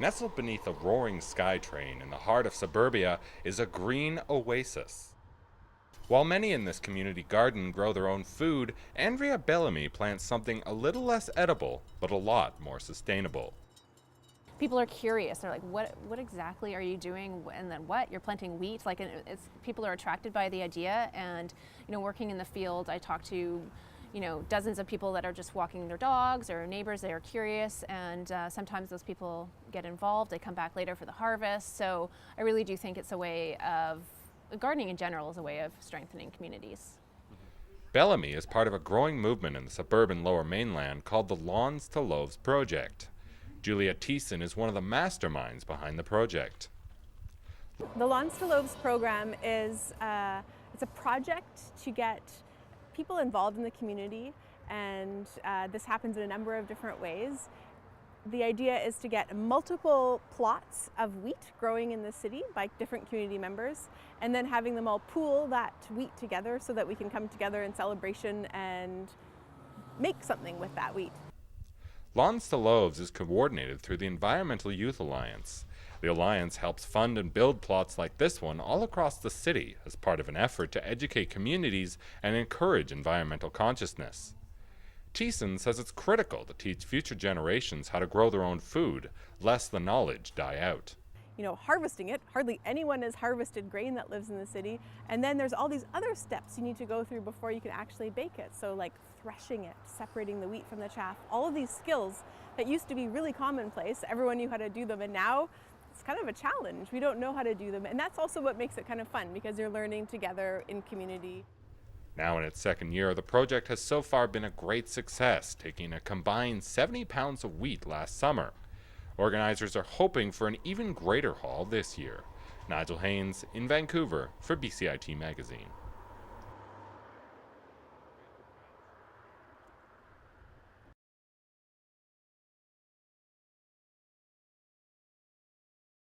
Nestled beneath a roaring SkyTrain in the heart of suburbia is a green oasis. While many in this community garden grow their own food, Andrea Bellamy plants something a little less edible, but a lot more sustainable. People are curious. They're like, what exactly are you doing? And then what? You're planting wheat? Like, people are attracted by the idea. And, working in the field, I talk to, dozens of people that are just walking their dogs or neighbors. They are curious. And sometimes those people get involved. They come back later for the harvest. So I really do think it's a way of, gardening in general is a way of strengthening communities. Bellamy is part of a growing movement in the suburban Lower Mainland called the Lawns to Loaves Project. Julia Thiessen is one of the masterminds behind the project. The Lawns to Loaves program is it's a project to get people involved in the community, and this happens in a number of different ways. The idea is to get multiple plots of wheat growing in the city by different community members, and then having them all pool that wheat together so that we can come together in celebration and make something with that wheat. Lawns to Loaves is coordinated through the Environmental Youth Alliance. The Alliance helps fund and build plots like this one all across the city as part of an effort to educate communities and encourage environmental consciousness. Thiessen says it's critical to teach future generations how to grow their own food, lest the knowledge die out. Harvesting it, hardly anyone has harvested grain that lives in the city, and then there's all these other steps you need to go through before you can actually bake it. So like threshing it, separating the wheat from the chaff, all of these skills that used to be really commonplace, everyone knew how to do them, and now it's kind of a challenge. We don't know how to do them, and that's also what makes it kind of fun, because you're learning together in community. Now in its second year, the project has so far been a great success, taking a combined 70 pounds of wheat last summer. Organizers are hoping for an even greater haul this year. Nigel Haynes in Vancouver for BCIT Magazine.